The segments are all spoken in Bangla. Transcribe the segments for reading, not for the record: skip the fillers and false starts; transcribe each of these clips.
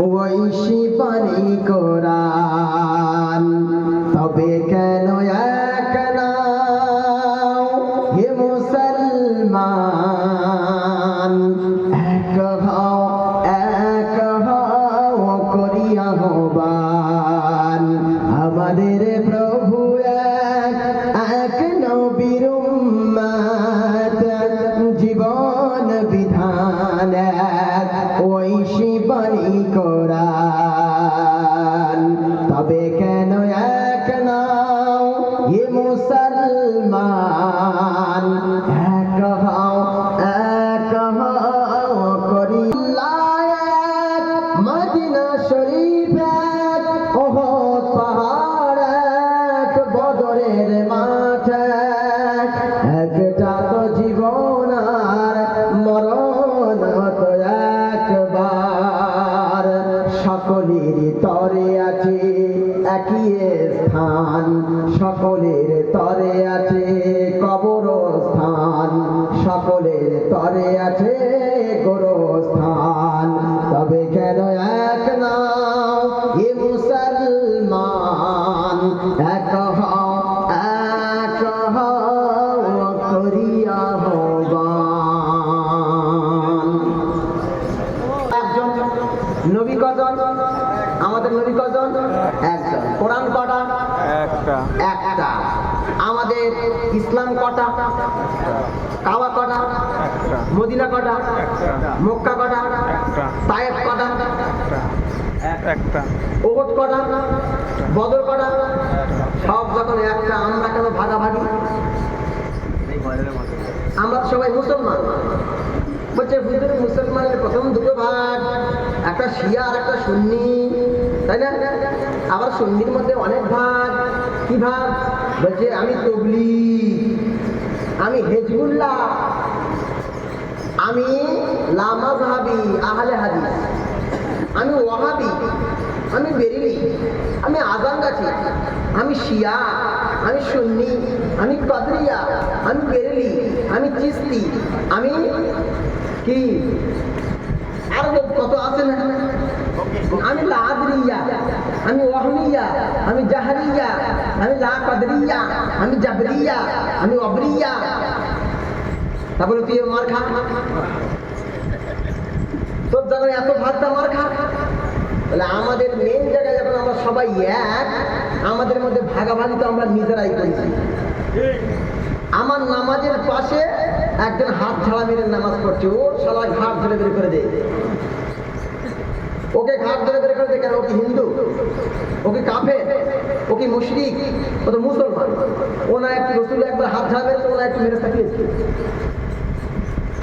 ঐশী পানি কোরআন, তবে কেন এক নাও হে মুসলমান, এক হও করিয়া আহ্বান, আমাদের প্রভু এক নবীর উম্মত, জীবন বিধান ঐশী বাণী কোরআন, তবে কেন এক নাও হে মুসলমান, এক হও করি মদিনা শরীফ ওহদ পাহাড় বদরের মাঠ, একটা তো জীবন আর মরণ তো একবার, সকলের তরে আছে একই স্থান, সকলের তরে আছে কবরস্থান, সকলের তরে আছে গোরস্থান, তবে কেন এক নাও হে মুসলমান, এক হও করিয়া আহ্বান। একজন নবী কজন? আমাদের নবী কজন? একজন। কোরআন কটা? একটা। আমাদের ইসলাম কটা? কাবা কটা? মদিনা কটা? মক্কা কটা? তায়েফ কটা? একটা। উহুদ কটা? বদর কটা? সব যখন একটা, আমরা কেন ভাগাভাগি? আমরা সবাই মুসলমান। বলছে হুজুর মুসলমানের প্রথম দুটো ভাগ, একটা শিয়া আর একটা সুন্নি, তাই না? আবার সুন্নির মধ্যে অনেক ভাগ। কি ভাগ? বলছে আমি তাবলীগ, আমি হিজবুল্লাহ, আমি লামাযহাবী আহলে হাদিস, আমি ওয়াহাবি, আমি বেরেলি, আমি আজানগাছি, আমি শিয়া, আমি সুন্নি, আমি কাদরিয়া, আমি বেরেলি, আমি চিশতি, আমি কি আর কত আছে না, আমি লাদরিয়া, আমি ওয়াহমিয়া, আমি জাহরিয়া, আমি লা কাদরিয়া, আমি জাবরিয়া, আমি ওয়াবরিয়া। তারপরে তুই মার খা, তোর যখন এত ভাতটা মার খা। তাহলে আমাদের মেন জায়গায় যখন আমরা সবাই এক, আমাদের মধ্যে ভাগাভাগি তো আমরা নিজেরাই করেছি। আমার নামাজের পাশে একজন হাত ঝাড়া মেরে নামাজ পড়ছে, ওর শালা ঘাট ধরে বের করে দেয়। ওকে ঘাট ধরে বের করে দেয় কেন? ও কি হিন্দু? ও কি কাফের? ও কি মুশরিক? ও তো মুসলমান। ও না একটু রসুল একবার হাত ঝাড়া মেরেছে, ও না একটু মেরে থাকিয়েছে।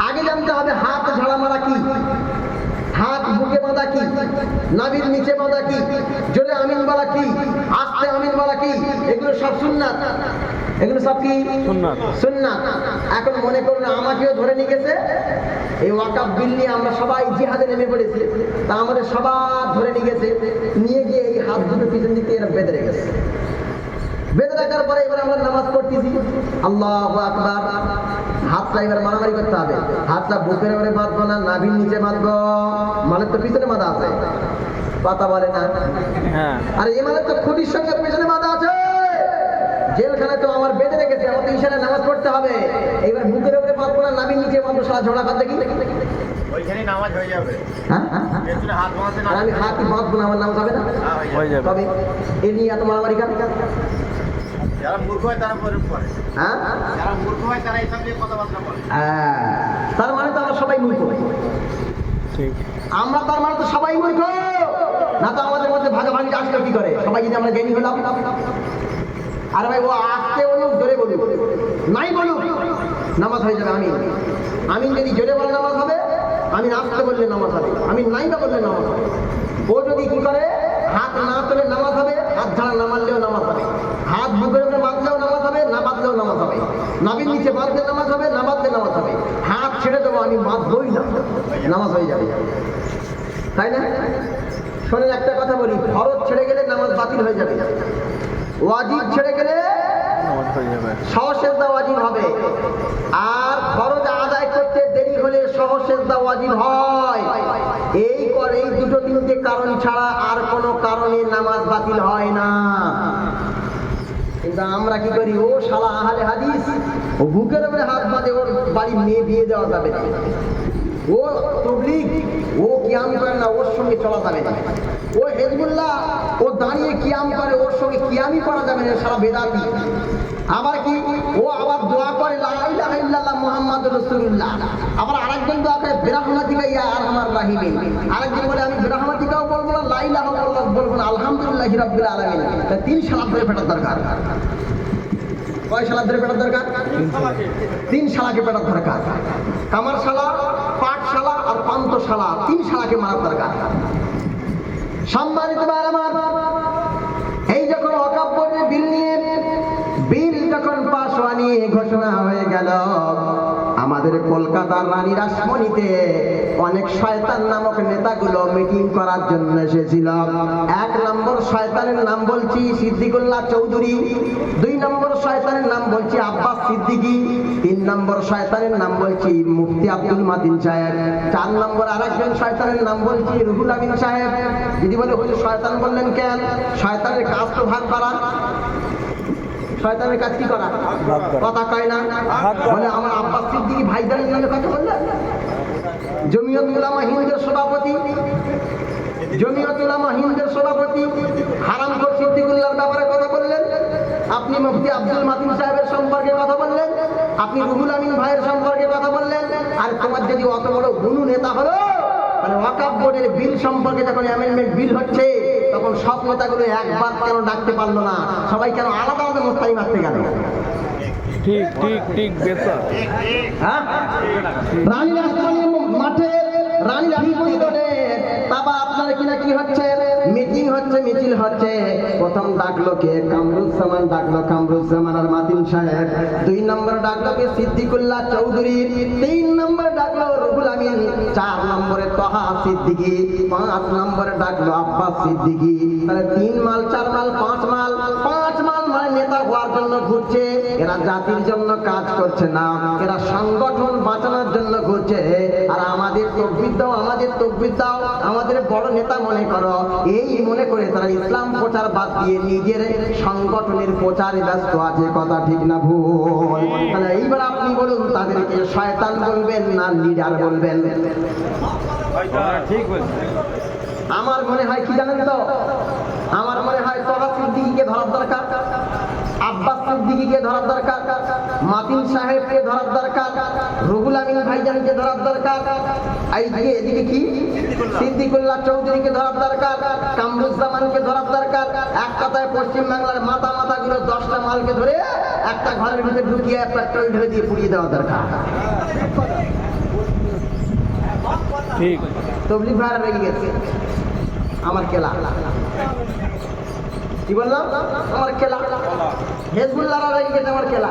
আগে জানতে হবে হাত ঝাড়া মারা কি, হাত বুকে বাঁধা কি, নাভির নিচে বাঁধা কি, জোরে আমিন বলা কি, আস্তে আমিন বলা কি, এগুলো সব সুন্নাত। এগুলো সব কি সুন্নাত। এখন মনে করুন আমাকেও ধরে নিয়ে গেছে এই ওয়াকাফ বিল নিয়ে, আমরা সবাই জিহাদে নেমে পড়েছি, তা আমাদের সবার ধরে নিয়ে গেছে, নিয়ে গিয়ে এই হাত দুটো পিছন দিকে এরা বেঁধে রেখেছে। বেঁধে রাখার পরে এবার আমরা নামাজ পড়তেছি, আল্লাহু আকবার। হাতটা এবার মারামারি করতে হবে। হাতটা বুকের উপরে বাঁধবো না, নাভির নিচে বাঁধবো, মানে তো পিছনে বাঁধা আছে, কথা বলে না। আর এই মানে তো খুঁটির সঙ্গে পিছনে বাঁধা আছে। জেলখানে তো আমার বেঁধে রেখেছে, আমার তো ইশারায় নামাজ পড়তে হবে। এইবার বুকের উপরে বাঁধবো না, নাভির নিচে বাঁধবো, সারা ঝোড়া বাঁধ দেখি, ওইখানে নামাজ হয়ে যাবে। আর আমি হাতই বাঁধবো না, আমার নামাজ হবে না। তবে এ নিয়ে এত মারামারি কার? যারা মূর্খ হয় তারা পরে, যারা মূর্খ হয় তারা এইসব নিয়ে কথাবার্তা বলে। তার মানে তো আমরা সবাই মূর্খ। আমরা তার মানে তো সবাই মূর্খ, না তো আমাদের মধ্যে ভাগাভাগি আসলো কি করে? সবাই যদি আমরা জ্ঞানী হলাম। আর ভাই ও আস্তে বলুক জোরে বলুক, নাই বলুক, নামাজ হয়ে যাবে। আমি যদি জোরে বলে নামাজ হবে, আমি আস্তে বললে নামাজ হবে, আমি নাই বা বললে নামাজ হবে। ও যদি কি করে হাত না তুলে নামাজ হবে, হাত ঝাড়া না মারলেও নামাজ হবে, হাত বুকের উপরে বাঁধলেও নামাজ হবে, না বাঁধলেও নামাজ হবে, নাভির নিচে বাঁধলে নামাজ হবে, না বাঁধলে নামাজ হবে। হাত ছেড়ে দেবো, আমি বাঁধবই না, নামাজ হয়ে যাবে, তাই না? শোনেন একটা কথা বলি, ফরজ ছেড়ে গেলে নামাজ বাতিল হয়ে যাবে, ওয়াজিব ছেড়ে গেলে সহসেজদা ওয়াজিব হবে। আর ফরজ আদায় করতে দেরি হলে সহসেজদা ওয়াজিব হয়। এই দুটো তিনটে কারণ ছাড়া আর কোনো কারণে নামাজ বাতিল হয় না। কিন্তু আমরা কি করি, ও শালা আহলে হাদিস, ও বুকের উপরে হাত বাঁধে, ওর বাড়ির মেয়ে বিয়ে দেওয়া যাবে না, ও তাবলীগ, ও কিয়াম করে না, ওর সঙ্গে চলা যাবে না, ও হিজবুল্লাহ, ও দাঁড়িয়ে কিয়াম করে, ওর সঙ্গে কিয়ামই করা যাবে না, সারা বেদাতি। আবার কি, ও আবার দোয়া করে লা ইলাহা ইল্লাল্লাহ মুহাম্মাদুর রাসূলুল্লাহ, আবার আরেকজন দোয়া করে বিরহমাতিকা ইয়া আরহামার রাহিমিন, আরেকজন বলে আমি বিরহমাতিকাও বলবো না, লা ইলাহা ইল্লাল্লাহ বলবো না, আলহামদুলিল্লাহি রাব্বিল আলামিন। তাই 3 সালাত ধরে পেটার দরকার। কয় সালাত ধরে পেটার দরকার? 3 সালাকে পেটার দরকার। কামার শালা, পাট শালা আর পান্ত শালা, 3 শালাকে মারার দরকার। সম্মানিত ভাইরা আমার, এই যখন ওয়াকফ বোর্ডের বিল যখন পাশ হওয়া নিয়ে ঘোষণা হয়ে গেল, আমাদের কলকাতার রানী রাসমণিতে অনেক শয়তান নামক নেতাগুলো মিটিং করার জন্য এসেছিল। 1 নম্বর শয়তানের নাম বলছি সিদ্দিকুল্লাহ চৌধুরী, 2 নম্বর শয়তানের নাম বলছি আব্বাস সিদ্দিকী, 3 নম্বর শয়তানের নাম বলছি মুফতি আব্দুল মাতিন সাহেব, 4 নম্বর আরেকজন শয়তানের নাম বলছি রুহুল আমিন সাহেব। যদি বলে হুজুর শয়তান বললেন কেন? শয়তানের কাজ তো ভাগ করা। শয়তানের কাজ কি করা? কথা কয় না, বলে আমার আব্বাস সিদ্দিকী ভাইজানের নামে কথা বললেন। জমিয়ত উলামা হিন্দের সভাপতি হারামখোর সিদ্দিকুল্লাহর ব্যাপারে কথা বললেন। আপনি মুফতি আব্দুল মাতিন সাহেবের সম্পর্কে কথা বললেন, আপনি রুহুল আমিন ভাইয়ের সম্পর্কে কথা বললেন। আর তোমার যদি অত বড় গুণু নেতা হলো, মানে ওয়াকফ বোর্ডের বিল সম্পর্কে যখন অ্যামেন্ডমেন্ট বিল হচ্ছে, তখন সব নেতাগুলো একবার কেন ডাকতে পারলো না? সবাই কেন আলাদা আলাদা মোস্তাই মারতে গেল? ঠিক বেতা। হ্যাঁ, রানী রাসমণি মাঠে, রানী রাসমণি রোডে বাবা আপনারা কিনা কি হচ্ছে, মিটিং হচ্ছে, মিছিল হচ্ছে। প্রথম ডাকলো কে? কামরুজ্জামান ডাকলো, কামরুজ্জামান আর মাতিন সাহেব। 2 নম্বর ডাকলো কে? সিদ্দিকুল্লাহ চৌধুরী। 3 নম্বর ডাকলো রুহুল আমিন। 4 নম্বরে তহা সিদ্দিকী। 5 নম্বরে ডাকলো আব্বাস সিদ্দিকী। তাহলে 3 মাল, 4 মাল, 5 মাল। 5 মাল মানে নেতা হওয়ার জন্য ঘুরছে। এরা জাতির জন্য কাজ করছে না, এরা সংগঠন বাঁচানোর জন্য ঘুরছে। আর আমাদের তকবীর দাও, আমাদের তকবীর দাও, আমাদের বড় নেতা মনে করো, এই মনে করে তারা ইসলাম প্রচার বাদ দিয়ে নিজের সংগঠনের প্রচারে ব্যস্ত আছে। কথা ঠিক না ভুল? তাহলে এইবার আপনি বলুন, তাদেরকে শয়তান বলবেন না লিডার বলবেন? ঠিক বলছেন। আমার মনে হয় কি জানেন তো, আমার মনে হয় তহা সিদ্দিকীকে ধরার দরকার, আব্বাস সিদ্দিকীকে ধরার দরকার, মাতিন সাহেবকে ধরার দরকার, রুহুল আমিন ভাইজানকে ধরার দরকার, এদিকে কি সিদ্দিকুল্লাহ চৌধুরীকে ধরার দরকার, কামরুজ্জামানকে ধরার দরকার। এক কথায় পশ্চিম বাংলার মাথাগুলো 10টা মালকে ধরে একটা ঘরের ভিতরে ঢুকিয়ে পেট্রোল ঢেলে দিয়ে পুড়িয়ে দেওয়া দরকার। ঠিক। তবলিগ ভাইরা রেগে গেছে, আমার কেলা। কি বললাম? আমার কেলা। হিজবুল্লাহরা রেগে গেছে, আমার কেলা।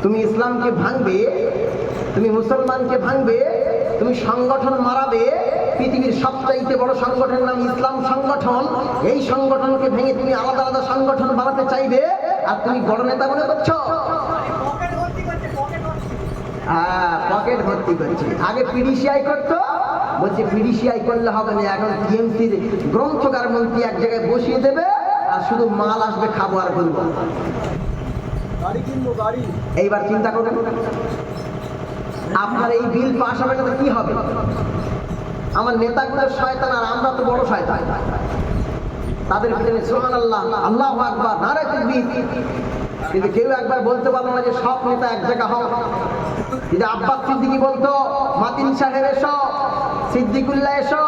তুমি ইসলামকে ভাঙবে, তুমি মুসলমানকে ভাঙবে, তুমি সংগঠন মারাবে। পৃথিবীর সবচাইতে বড় সংগঠনের নাম ইসলাম সংগঠন। এই সংগঠনকে ভেঙে তুমি আলাদা আলাদা সংগঠন বানাতে চাইবে, আর তুমি বড় নেতা মনে করছো? হ্যাঁ, পকেট ভর্তি করছে। আগে পিডিসিআই করতো, বলছে পিডিসিআই করলে হবে না, এখন টিএমসির গ্রন্থকার মন্ত্রী এক জায়গায় বসিয়ে দেবে, আর শুধু মাল আসবে, খাবো আর করবো। এইবার চিন্তা করুন, আপনার এই বিল পাশ হবে না তো কি হবে? আমার নেতাগুলো শয়তান, আর আমরা তো বড় শয়তান। তাদের ভিতরে সুবহানাল্লাহ, আল্লাহু আকবার, নারে তাকবীর। কিন্তু কেউ একবার বলতে পারলো না যে সব নেতা এক জায়গা হও। যদি আব্বাস সিদ্দিকী বলতো, মাতিন সাহেব এসো, সিদ্দিকুল্লাহ এসো,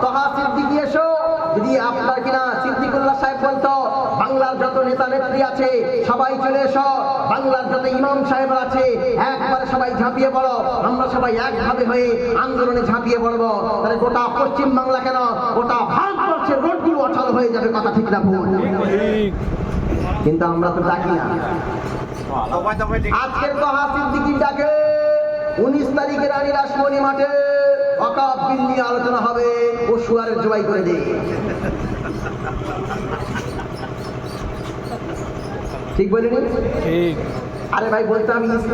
তহা সিদ্দিকী এসো, যদি আপনার কিনা সিদ্দিকুল্লাহ সাহেব বলতো, বাংলার যত নেতা নেত্রী আছে সবাই চলে এসো, বাংলার যত ইমাম সাহেব আছে একবারে সবাই ঝাঁপিয়ে পড়ো, আমরা সবাই একভাবে হয়ে আন্দোলনে ঝাঁপিয়ে পড়বো, তাহলে গোটা পশ্চিম বাংলা কেন, গোটা ভারতবর্ষের রোডগুলো অচল হয়ে যাবে। কথা ঠিক না ভুল? কিন্তু আমরা তো ডাকি না। আজকের তহা সিদ্দিকী ডাকে 19 তারিখে রানী রাসমণি মাঠে ওয়াকফ বিল নিয়ে আলোচনা হবে, ও শুয়ারের জবাই করে দে। ঠিক বলিনি? ঠিক। আরে ভাই বলতে আমি